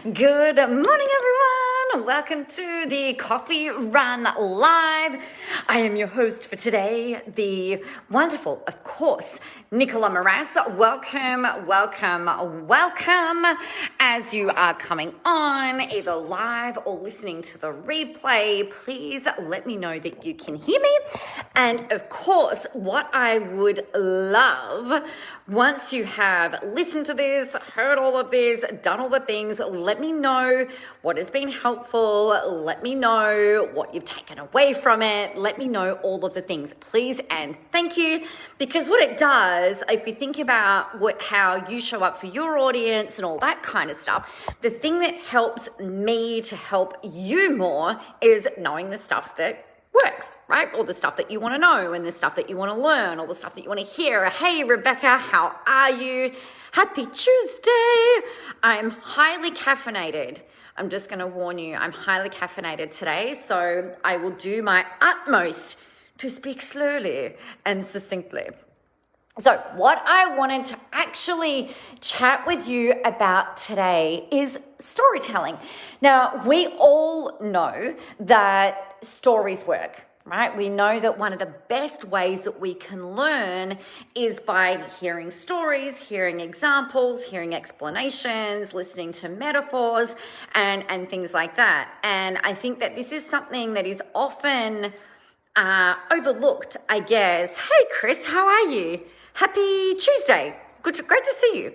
Good morning, everyone. Welcome to the Coffee Run Live. I am your host for today, the wonderful, of course, Nicola Moras. Welcome as you are coming on, either live or listening to the replay. Please let me know that you can hear me. And of course, what I would love, once you have listened to this, heard all of this, done all the things, let me know what has been helpful. Let me know what you've taken away from it. Let me know all of the things, please and thank you. Because what it does, if you think about how you show up for your audience and all that kind of stuff, the thing that helps me to help you more is knowing the stuff that works, right? All the stuff that you want to know and the stuff that you want to learn, all the stuff that you want to hear. Hey, Rebecca, how are you? Happy Tuesday. I'm highly caffeinated. I'm just going to warn you, I'm highly caffeinated today, so I will do my utmost to speak slowly and succinctly. So what I wanted to actually chat with you about today is storytelling. Now, we all know that stories work, right? We know that one of the best ways that we can learn is by hearing stories, hearing examples, hearing explanations, listening to metaphors, and things like that. And I think that this is something that is often overlooked, I guess. Hey, Chris, how are you? Happy Tuesday. Great to see you.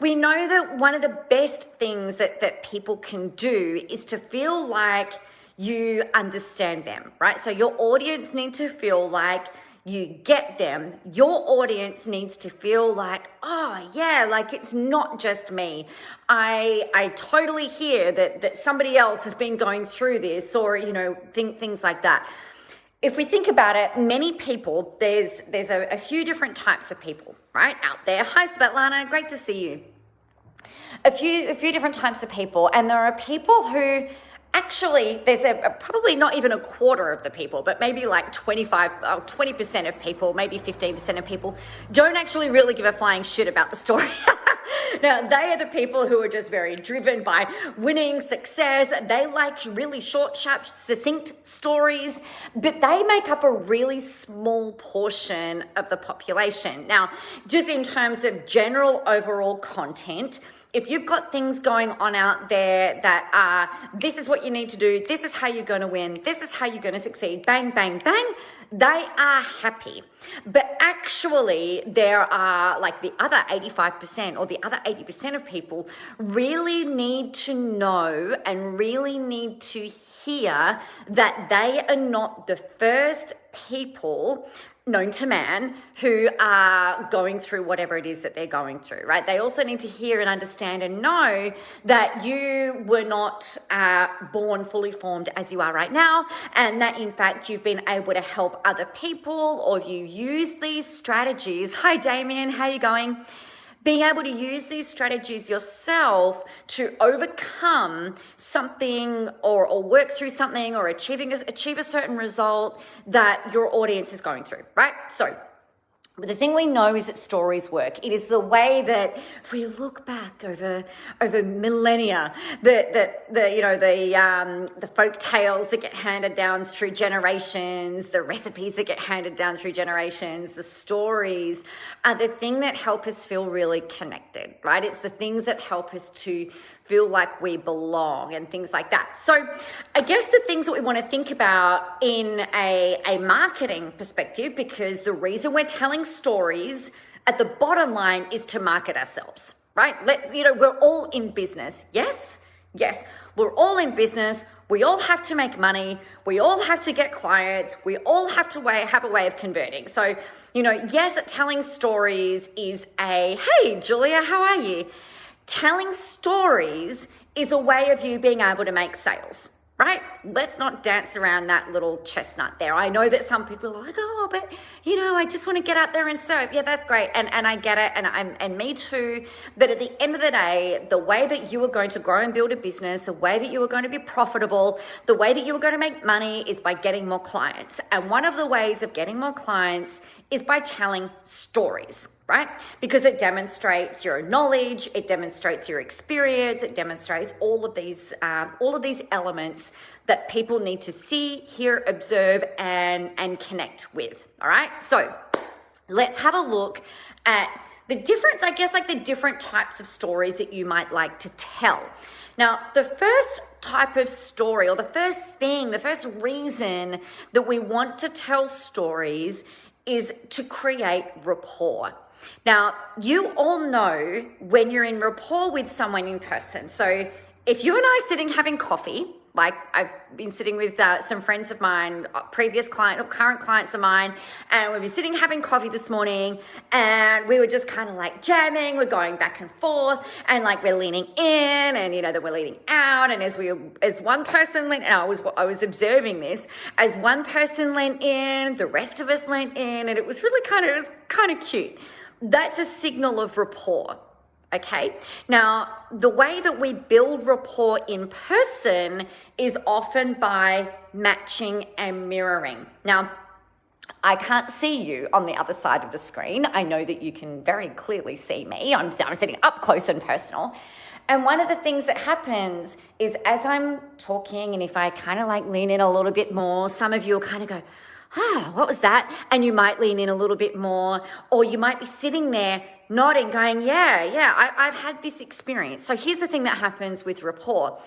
We know that one of the best things that people can do is to feel like you understand them, right? So your audience needs to feel like you get them. Your audience needs to feel like, oh yeah, like it's not just me. I totally hear that somebody else has been going through this, or, things like that. If we think about it, many people, there's a few different types of people, right, out there. Hi, Svetlana, great to see you. A few different types of people, and there are people who actually, there's probably not even a quarter of the people, but maybe like 20% of people, maybe 15% of people don't actually really give a flying shit about the story. Now, they are the people who are just very driven by winning, success. They like really short, sharp, succinct stories, but they make up a really small portion of the population. Now, just in terms of general overall content, if you've got things going on out there that are, this is what you need to do, this is how you're going to win, this is how you're going to succeed, bang, bang, bang, they are happy. But actually, there are like the other 85% or the other 80% of people really need to know and really need to hear that they are not the first people known to man who are going through whatever it is that they're going through, right? They also need to hear and understand and know that you were not born fully formed as you are right now, and that in fact you've been able to help other people, or you use these strategies. Hi Damien, how you going? Being able to use these strategies yourself to overcome something or work through something or achieve a certain result that your audience is going through, right? So the thing we know is that stories work. It is the way that we look back over millennia, the folk tales that get handed down through generations, the recipes that get handed down through generations, the stories are the thing that help us feel really connected, right? It's the things that help us to feel like we belong and things like that. So I guess the things that we want to think about in a marketing perspective, because the reason we're telling stories at the bottom line is to market ourselves, right? We're all in business. Yes, we're all in business. We all have to make money. We all have to get clients. We all have to have a way of converting. So, yes, telling stories is hey, Julia, how are you? Telling stories is a way of you being able to make sales, right? Let's not dance around that little chestnut there. I know that some people are like, oh, but I just want to get out there and serve. Yeah, that's great. And I get it. And me too. But at the end of the day, the way that you are going to grow and build a business, the way that you are going to be profitable, the way that you are going to make money is by getting more clients. And one of the ways of getting more clients is by telling stories. right? Because it demonstrates your knowledge, it demonstrates your experience, it demonstrates all of these elements that people need to see, hear, observe, and connect with. All right. So let's have a look at the difference, I guess, like the different types of stories that you might like to tell. Now, the first type of story, or the first reason that we want to tell stories is to create rapport. Now, you all know when you're in rapport with someone in person. So if you and I are sitting having coffee, like I've been sitting with some friends of mine, previous client or current clients of mine, and we've been sitting having coffee this morning, and we were just kind of like jamming, we're going back and forth, and like we're leaning in, and then we're leaning out, and as one person leaned, and I was observing this, as one person leaned in, the rest of us leaned in, and it was really kind of cute. That's a signal of rapport. Okay. Now, the way that we build rapport in person is often by matching and mirroring. Now, I can't see you on the other side of the screen. I know that you can very clearly see me. I'm sitting up close and personal. And one of the things that happens is as I'm talking, and if I kind of like lean in a little bit more, some of you will kind of go, what was that? And you might lean in a little bit more, or you might be sitting there nodding, going, I've had this experience. So here's the thing that happens with rapport.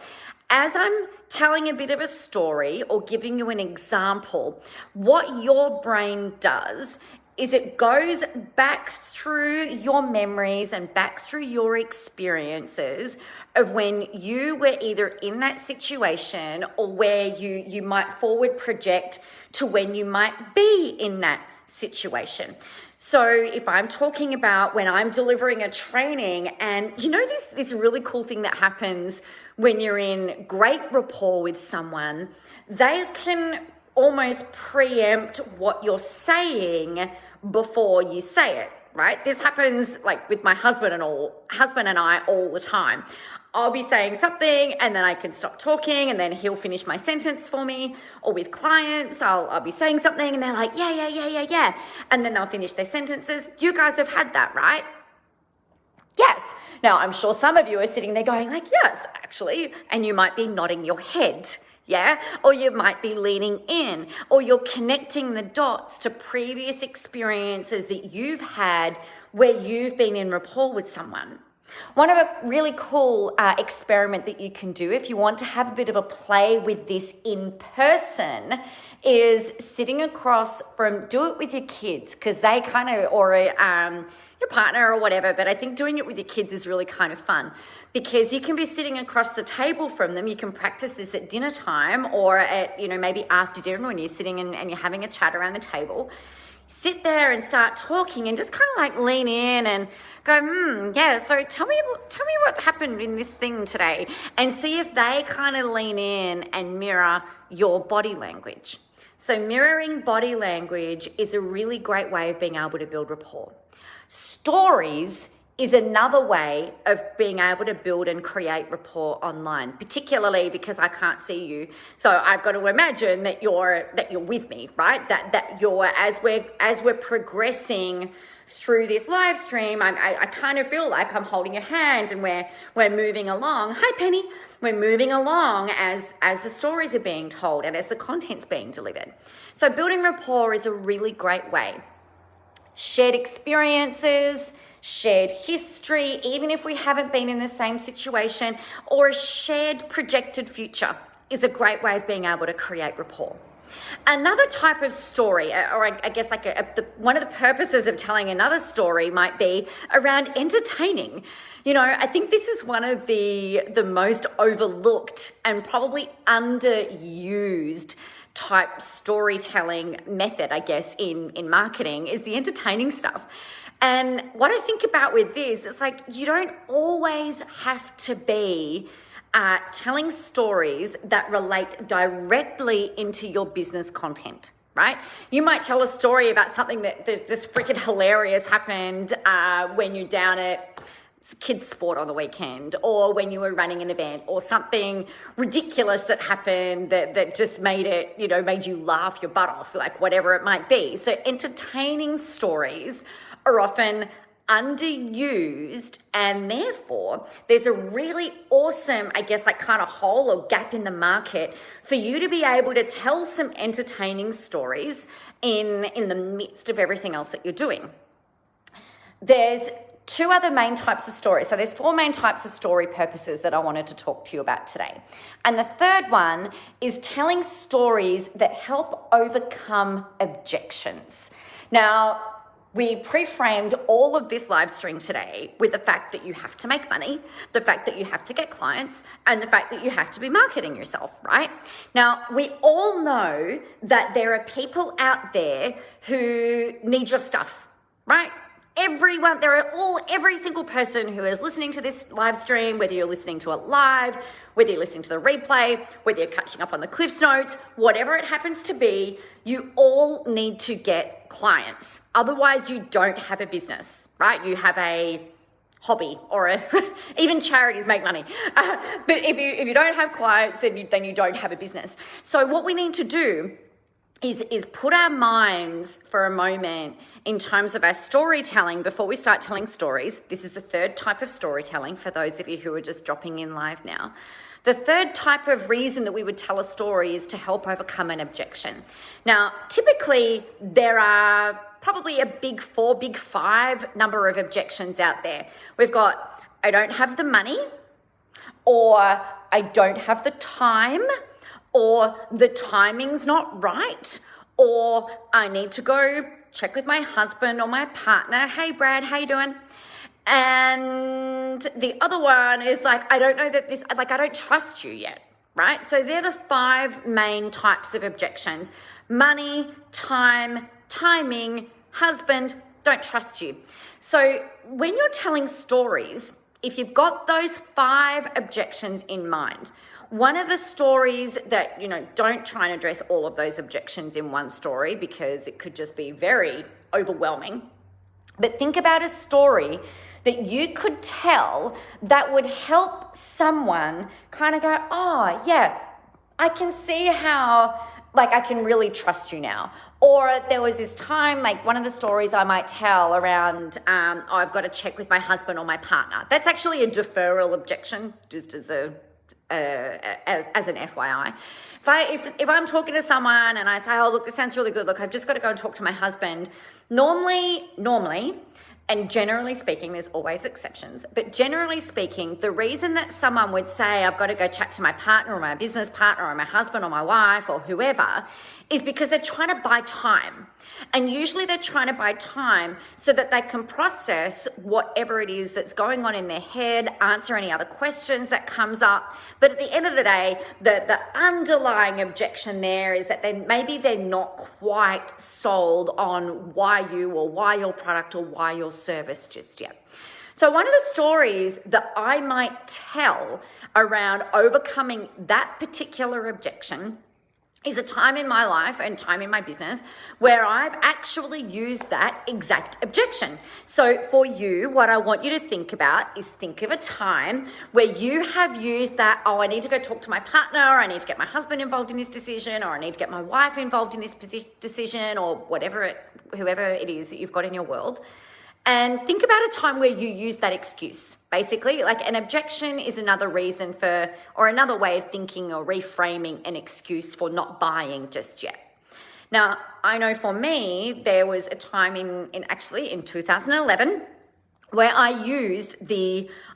As I'm telling a bit of a story or giving you an example, what your brain does is it goes back through your memories and back through your experiences of when you were either in that situation or where you might forward project to when you might be in that situation. So if I'm talking about when I'm delivering a training, and this really cool thing that happens when you're in great rapport with someone, they can almost preempt what you're saying before you say it, right? This happens like with my husband and I all the time. I'll be saying something and then I can stop talking and then he'll finish my sentence for me. Or with clients, I'll be saying something and they're like, yeah. And then they'll finish their sentences. You guys have had that, right? Yes. Now, I'm sure some of you are sitting there going like, yes, actually, and you might be nodding your head. Yeah, or you might be leaning in, or you're connecting the dots to previous experiences that you've had where you've been in rapport with someone. One of a really cool experiment that you can do if you want to have a bit of a play with this in person is sitting across do it with your kids, because they kind of, or your partner or whatever, but I think doing it with your kids is really kind of fun because you can be sitting across the table from them. You can practice this at dinner time or at, maybe after dinner when you're sitting and you're having a chat around the table. Sit there and start talking and just kind of like lean in and go, so tell me what happened in this thing today, and see if they kind of lean in and mirror your body language. So mirroring body language is a really great way of being able to build rapport. Stories is another way of being able to build and create rapport online, particularly because I can't see you. So I've got to imagine that you're with me, right? That you're, as we're progressing through this live stream, I kind of feel like I'm holding your hand and we're moving along. Hi, Penny. We're moving along as the stories are being told and as the content's being delivered. So building rapport is a really great way. Shared experiences, shared history, even if we haven't been in the same situation, or a shared projected future is a great way of being able to create rapport. Another type of story, or I guess like one of the purposes of telling another story might be around entertaining. I think this is one of the most overlooked and probably underused type storytelling method, I guess, in marketing is the entertaining stuff. And what I think about with this, it's like you don't always have to be telling stories that relate directly into your business content, right? You might tell a story about something that just freaking hilarious happened when you're down at kids sport on the weekend, or when you were running an event, or something ridiculous that happened that just made you laugh your butt off, like whatever it might be. So entertaining stories are often underused, and therefore there's a really awesome, I guess, like kind of hole or gap in the market for you to be able to tell some entertaining stories in the midst of everything else that you're doing. There's two other main types of stories. So there's four main types of story purposes that I wanted to talk to you about today. And the third one is telling stories that help overcome objections. Now, we pre-framed all of this live stream today with the fact that you have to make money, the fact that you have to get clients, and the fact that you have to be marketing yourself, right? Now, we all know that there are people out there who need your stuff, right? Every single person who is listening to this live stream, whether you're listening to it live, whether you're listening to the replay, whether you're catching up on the Cliffs Notes, whatever it happens to be, you all need to get clients. Otherwise, you don't have a business, right? You have a hobby or even charities make money. But if you don't have clients, then you don't have a business. So what we need to do is put our minds for a moment in terms of our storytelling before we start telling stories. This is the third type of storytelling for those of you who are just dropping in live now. The third type of reason that we would tell a story is to help overcome an objection. Now, typically there are probably a big four, big five number of objections out there. We've got, I don't have the money, or I don't have the time, or the timing's not right, or I need to go check with my husband or my partner. Hey, Brad, how you doing? And the other one is like, I don't know that this, like, I don't trust you yet, right? So they're the five main types of objections: money, time, timing, husband, don't trust you. So when you're telling stories, if you've got those five objections in mind, one of the stories that, don't try and address all of those objections in one story because it could just be very overwhelming. But think about a story that you could tell that would help someone kind of go, oh, yeah, I can see how, like, I can really trust you now. Or there was this time, like one of the stories I might tell around, I've got to check with my husband or my partner. That's actually a deferral objection, just as an FYI. If I'm talking to someone and I say, oh, look, this sounds really good. Look, I've just got to go and talk to my husband. Normally, and generally speaking, there's always exceptions, but generally speaking, the reason that someone would say, I've got to go chat to my partner or my business partner or my husband or my wife or whoever, is because they're trying to buy time. And usually they're trying to buy time so that they can process whatever it is that's going on in their head, answer any other questions that comes up. But at the end of the day, the underlying objection there is that maybe they're not quite sold on why you or why your product or why your service just yet. So one of the stories that I might tell around overcoming that particular objection is a time in my life and time in my business where I've actually used that exact objection. So for you, what I want you to think about is think of a time where you have used that, oh, I need to go talk to my partner, or I need to get my husband involved in this decision, or I need to get my wife involved in this decision, or whoever it is that you've got in your world. And think about a time where you use that excuse. Basically, like an objection is another reason for, or another way of thinking or reframing an excuse for not buying just yet. Now, I know for me, there was a time in 2011 where I used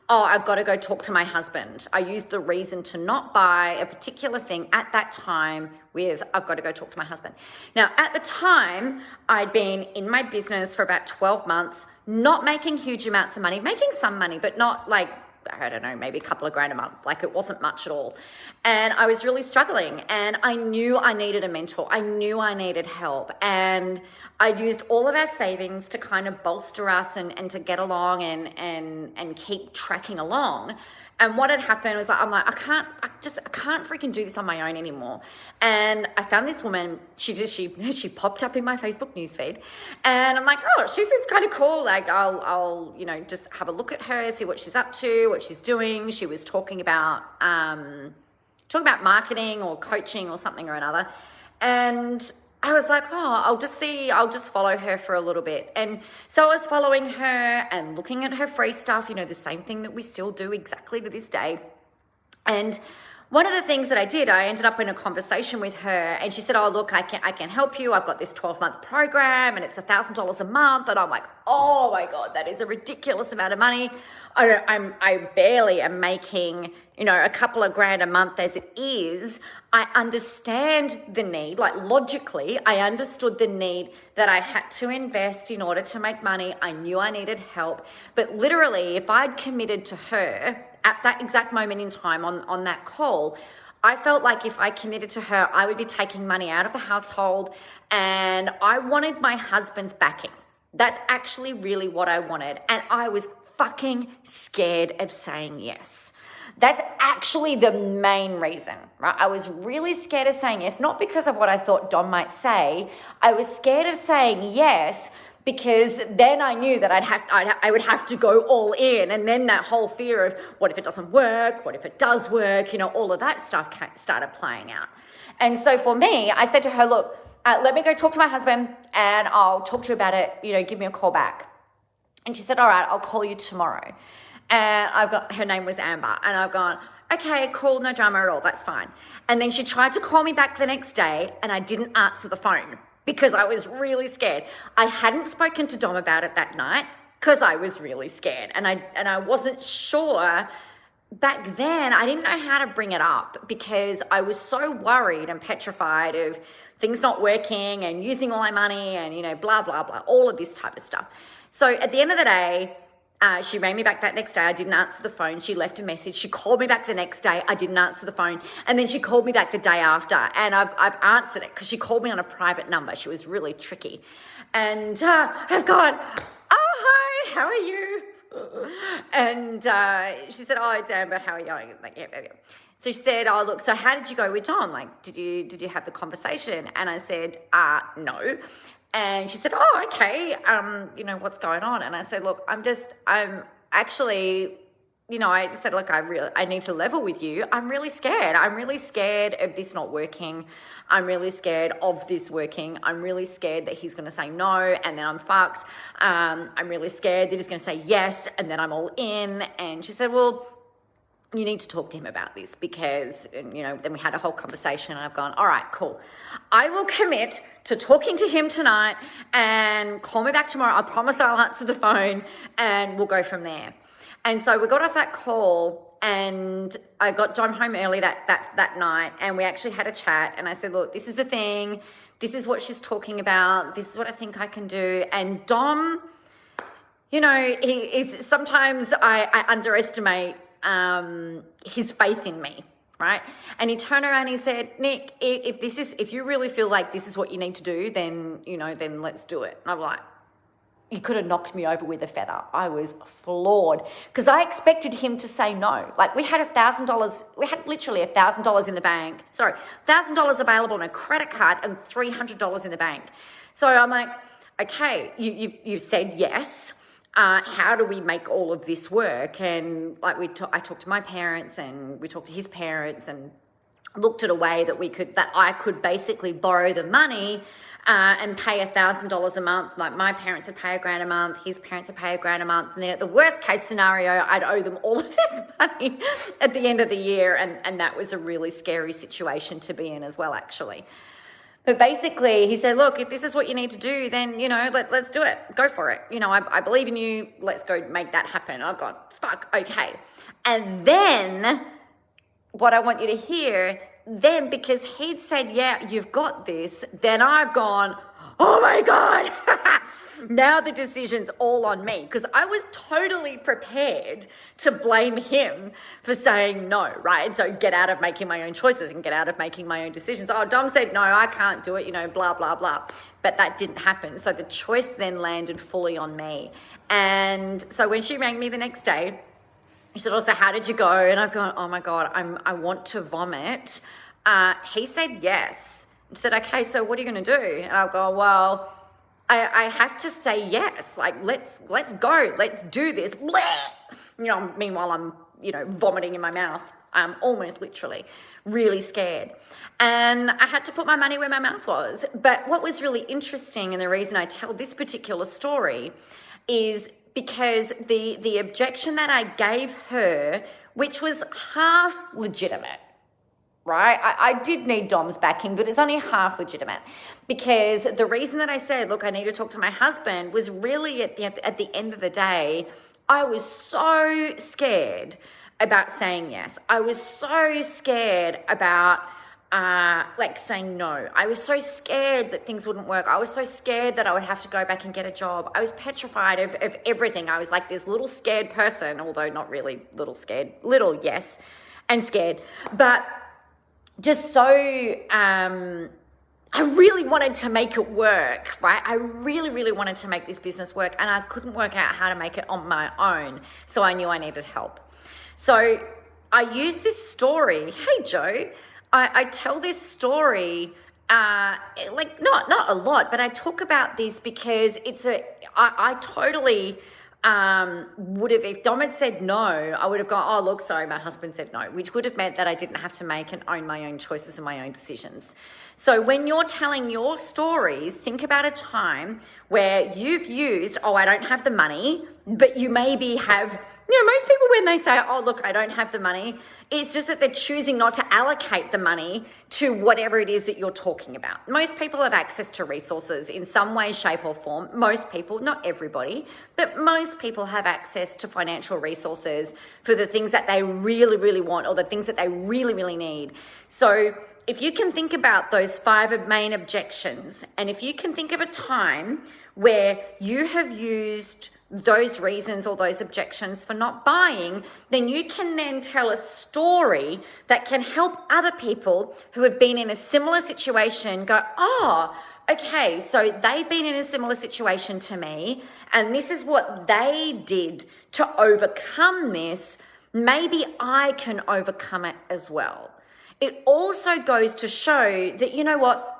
I've got to go talk to my husband. I used the reason to not buy a particular thing at that time with, I've got to go talk to my husband. Now, at the time, I'd been in my business for about 12 months, not making huge amounts of money, making some money, but not like, I don't know, maybe a couple of grand a month. Like it wasn't much at all. And I was really struggling, and I knew I needed a mentor. I knew I needed help. And I used all of our savings to kind of bolster us and to get along and keep tracking along. And what had happened was I'm like, I can't freaking do this on my own anymore. And I found this woman, she popped up in my Facebook newsfeed, and I'm like, oh, she seems kind of cool. Like I'll just have a look at her, see what she's up to, what she's doing. She was talking about marketing or coaching or something or another. And I was like, oh, I'll just follow her for a little bit. And so I was following her and looking at her free stuff, the same thing that we still do exactly to this day. And one of the things that I did, I ended up in a conversation with her, and she said, oh, look, I can help you. I've got this 12-month program and it's $1,000 a month. And I'm like, oh my God, that is a ridiculous amount of money. I barely am making, a couple of grand a month as it is. I understand the need, like logically, I understood the need that I had to invest in order to make money. I knew I needed help. But literally, if I'd committed to her at that exact moment in time on that call, I felt like if I committed to her, I would be taking money out of the household, and I wanted my husband's backing. That's actually really what I wanted. And I was fucking scared of saying yes. That's actually the main reason, right? I was really scared of saying yes, not because of what I thought Dom might say. I was scared of saying yes because then I knew that I would have to go all in, and then that whole fear of what if it doesn't work, what if it does work, all of that stuff started playing out. And so for me, I said to her, look, let me go talk to my husband and I'll talk to you about it, give me a call back. And she said, all right, I'll call you tomorrow. And her name was Amber, and I've gone, okay, cool, no drama at all, that's fine. And then she tried to call me back the next day, and I didn't answer the phone because I was really scared. I hadn't spoken to Dom about it that night because I was really scared, and I wasn't sure. Back then, I didn't know how to bring it up because I was so worried and petrified of things not working and using all my money and, blah, blah, blah, all of this type of stuff. So at the end of the day, she rang me back that next day. I didn't answer the phone. She left a message. She called me back the next day. I didn't answer the phone. And then she called me back the day after, and I've answered it because she called me on a private number. She was really tricky. And I've gone, oh, hi, how are you? And she said, oh, it's Amber, how are you going? I'm like, yeah. So she said, oh, look, so how did you go with Tom? Like, did you have the conversation? And I said, no. And she said, oh, okay, what's going on? And I said, look, I'm actually, I just said, look, I need to level with you. I'm really scared. I'm really scared of this not working. I'm really scared of this working. I'm really scared that he's going to say no, and then I'm fucked. I'm really scared that he's going to say yes, and then I'm all in. And she said, well, you need to talk to him about this because, then we had a whole conversation, and I've gone, all right, cool. I will commit to talking to him tonight, and call me back tomorrow. I promise I'll answer the phone, and we'll go from there. And so we got off that call, and I got Dom home early that night, and we actually had a chat, and I said, look, this is the thing. This is what she's talking about. This is what I think I can do. And Dom, he is, sometimes I underestimate his faith in me, right? And he turned around and he said, Nick, if you really feel like this is what you need to do, then, then let's do it. And I'm like, you could have knocked me over with a feather. I was floored because I expected him to say no. Like we had literally $1,000 in the bank. Sorry, $1,000 available on a credit card and $300 in the bank. So I'm like, okay, you've said yes. How do we make all of this work? And like I talked to my parents, and we talked to his parents, and looked at a way that I could basically borrow the money and pay $1,000 a month. Like my parents would pay $1,000 a month, his parents would pay $1,000 a month, and then at the worst case scenario, I'd owe them all of this money at the end of the year, and that was a really scary situation to be in as well, actually. But basically, he said, look, if this is what you need to do, then, let's do it. Go for it. I believe in you. Let's go make that happen. I've gone, fuck, okay. And then what I want you to hear, then because he'd said, yeah, you've got this, then I've gone, oh my God. Now the decision's all on me, because I was totally prepared to blame him for saying no, right? And so get out of making my own choices and get out of making my own decisions. Oh, Dom said, no, I can't do it, blah, blah, blah. But that didn't happen. So the choice then landed fully on me. And so when she rang me the next day, she said, also, how did you go? And I've gone, oh my God, I want to vomit. He said yes. She said, okay, so what are you going to do? And I've gone, well, I have to say yes. Like, let's go. Let's do this. Meanwhile, I'm, vomiting in my mouth. almost literally, really scared. And I had to put my money where my mouth was. But what was really interesting, and the reason I tell this particular story, is because the objection that I gave her, which was half legitimate, right? I did need Dom's backing, but it's only half legitimate, because the reason that I said, look, I need to talk to my husband, was really at the end of the day, I was so scared about saying yes. I was so scared about saying no. I was so scared that things wouldn't work. I was so scared that I would have to go back and get a job. I was petrified of everything. I was like this little scared person, although not really little scared, little, yes, and scared, but just so, I really wanted to make it work, right? I really, really wanted to make this business work, and I couldn't work out how to make it on my own. So I knew I needed help. So I used this story. Hey, Joe, I tell this story, not a lot, but I talk about this because I totally would have, if Dom had said no, I would have gone, oh, look, sorry, my husband said no, which would have meant that I didn't have to make and own my own choices and my own decisions. So when you're telling your stories, think about a time where you've used, oh, I don't have the money, but you maybe have, most people when they say, oh, look, I don't have the money, it's just that they're choosing not to allocate the money to whatever it is that you're talking about. Most people have access to resources in some way, shape or form. Most people, not everybody, but most people have access to financial resources for the things that they really, really want, or the things that they really, really need. So if you can think about those 5 main objections, and if you can think of a time where you have used those reasons or those objections for not buying, then you can then tell a story that can help other people who have been in a similar situation go, oh, okay, so they've been in a similar situation to me, and this is what they did to overcome this. Maybe I can overcome it as well. It also goes to show that, you know what,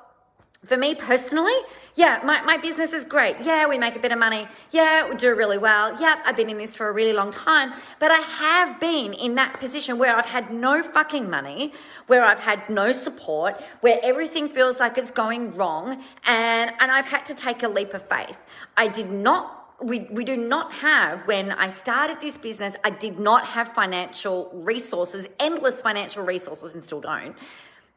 for me personally, yeah, my business is great. Yeah, we make a bit of money. Yeah, we do really well. Yeah, I've been in this for a really long time, but I have been in that position where I've had no fucking money, where I've had no support, where everything feels like it's going wrong, and I've had to take a leap of faith. We do not have, when I started this business, I did not have financial resources, endless financial resources, and still don't.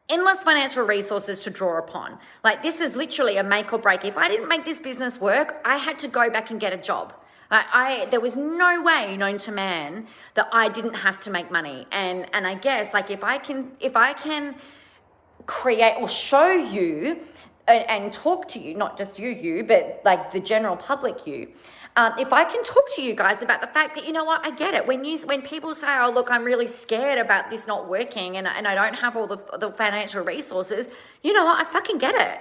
Endless financial resources to draw upon. Like, this is literally a make or break. If I didn't make this business work, I had to go back and get a job. There was no way known to man that I didn't have to make money. And I guess, like, if I can create or show you and talk to you, not just you, but like the general public you, if I can talk to you guys about the fact that, you know what, I get it. When people say, oh, look, I'm really scared about this not working and I don't have all the financial resources, you know what, I fucking get it.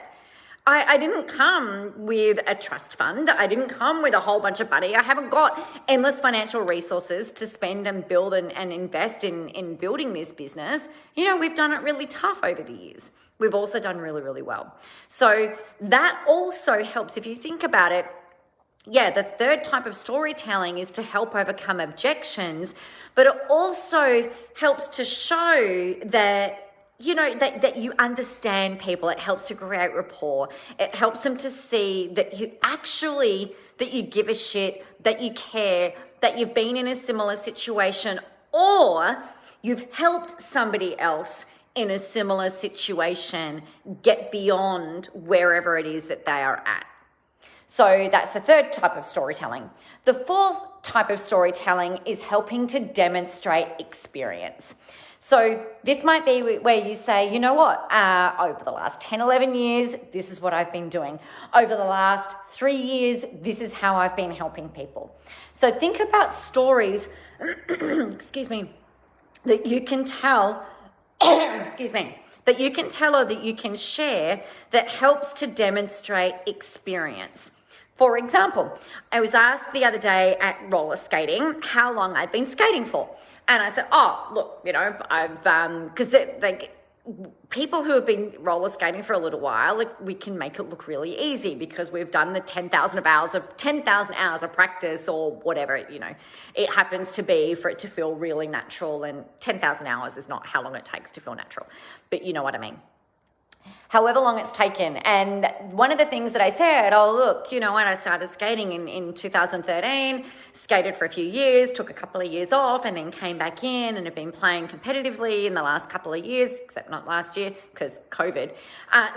I didn't come with a trust fund. I didn't come with a whole bunch of money. I haven't got endless financial resources to spend and build and invest in building this business. We've done it really tough over the years. We've also done really, really well. So that also helps if you think about it. Yeah, the third type of storytelling is to help overcome objections, but it also helps to show that, that you understand people. It helps to create rapport. It helps them to see that you give a shit, that you care, that you've been in a similar situation, or you've helped somebody else in a similar situation get beyond wherever it is that they are at. So that's the third type of storytelling. The fourth type of storytelling is helping to demonstrate experience. So this might be where you say, you know what, over the last 10, 11 years, this is what I've been doing. Over the last 3 years, this is how I've been helping people. So think about stories, excuse me, that you can tell, that you can tell or that you can share that helps to demonstrate experience. For example, I was asked the other day at roller skating how long I'd been skating for. And I said, oh, look, I've, because people who have been roller skating for a little while, like, we can make it look really easy because we've done the 10,000 hours of practice or whatever, it happens to be for it to feel really natural. And 10,000 hours is not how long it takes to feel natural, but you know what I mean. However long it's taken. And one of the things that I said, look, when I started skating in 2013, skated for a few years, took a couple of years off, and then came back in and have been playing competitively in the last couple of years, except not last year because COVID.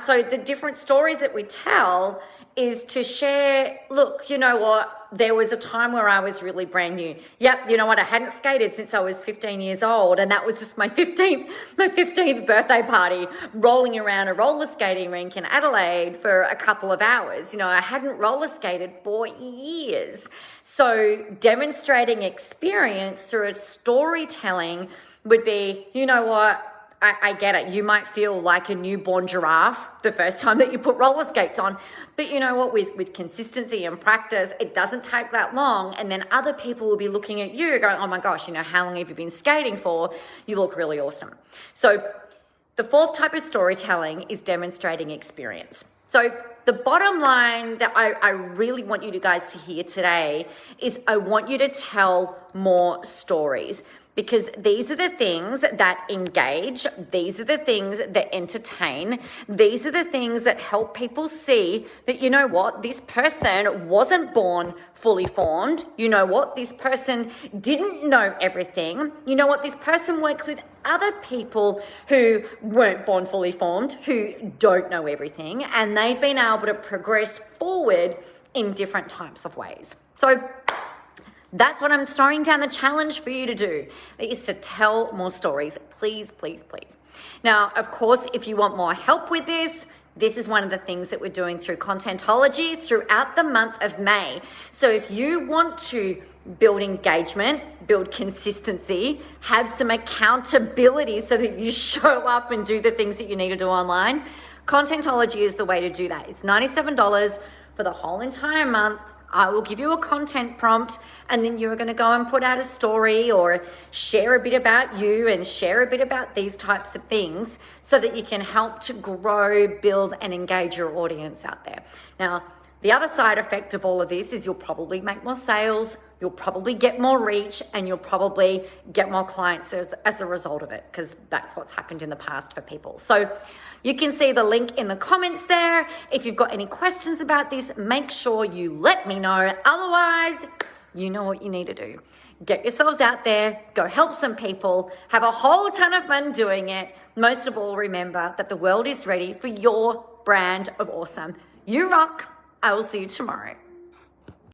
So the different stories that we tell is to share, look, you know what? There was a time where I was really brand new. Yep, you know what? I hadn't skated since I was 15 years old, and that was just my 15th birthday party, rolling around a roller skating rink in Adelaide for a couple of hours. I hadn't roller skated for years. So demonstrating experience through a storytelling would be, you know what? I get it. You might feel like a newborn giraffe the first time that you put roller skates on. But you know what? With consistency and practice, it doesn't take that long. And then other people will be looking at you going, oh my gosh, how long have you been skating for? You look really awesome. So the fourth type of storytelling is demonstrating experience. So the bottom line that I really want you guys to hear today is I want you to tell more stories. Because these are the things that engage, these are the things that entertain, these are the things that help people see that, you know what, this person wasn't born fully formed. You know what, this person didn't know everything. You know what, this person works with other people who weren't born fully formed, who don't know everything, and they've been able to progress forward in different types of ways. So that's what I'm throwing down the challenge for you to do, is to tell more stories. Please, please, please. Now, of course, if you want more help with this is one of the things that we're doing through Contentology throughout the month of May. So if you want to build engagement, build consistency, have some accountability so that you show up and do the things that you need to do online, Contentology is the way to do that. It's $97 for the whole entire month. I will give you a content prompt, and then you're going to go and put out a story or share a bit about you and share a bit about these types of things so that you can help to grow, build, and engage your audience out there. Now, the other side effect of all of this is you'll probably make more sales, you'll probably get more reach, and you'll probably get more clients as a result of it, because that's what's happened in the past for people. So you can see the link in the comments there. If you've got any questions about this, make sure you let me know. Otherwise, you know what you need to do. Get yourselves out there, go help some people, have a whole ton of fun doing it. Most of all, remember that the world is ready for your brand of awesome. You rock. I will see you tomorrow.